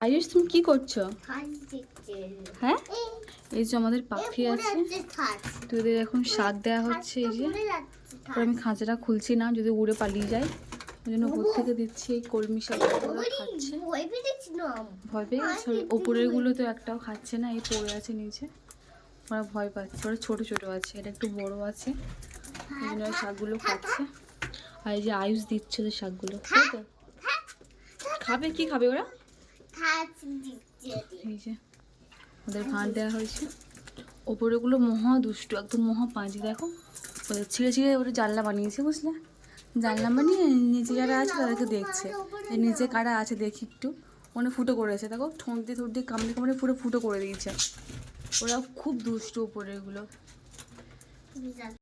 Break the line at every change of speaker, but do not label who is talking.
আয়ুষ তুমি কি করছো? হ্যাঁ, এই যে আমাদের পাখি আছে, তো এদের এখন শাক দেওয়া হচ্ছে। এই যে আমি খাঁচাটা খুলছি না, যদি উড়ে পালিয়ে যায়, ওই জন্য উপর থেকে দিচ্ছি। এই কলমি শাক খাচ্ছে, ভয় পেয়ে গেছে। ওপরের গুলো তো একটাও খাচ্ছে না, এই পড়ে আছে নিচে, ওরা ভয় পাচ্ছে। ওরা ছোট ছোট আছে, এটা একটু বড় আছে, এই জন্য শাকগুলো খাচ্ছে। আর এই যে আয়ুষ দিচ্ছে ওদের শাকগুলো, তাই তো খাবে। কি খাবে ওরা? এই যে ওদের ভাত দেওয়া হয়েছে। ওপরেগুলো মহা দুষ্টু, একদম মহা পাঁজি। দেখো ওদের ছিঁড়ে ছিঁড়ে ওরা জানলা বানিয়েছে, বুঝলে? জানলা বানিয়ে নিচে যারা আছে তাদেরকে দেখছে, নিচে কারা আছে দেখি একটু। মনে ফুটো করেছে, দেখো ঠোঁট দিয়ে ঠোঁট দিয়ে কামড়ে কামড়ে পুরো ফুটো করে দিয়েছে। ওরা খুব দুষ্টু ওপরেগুলো।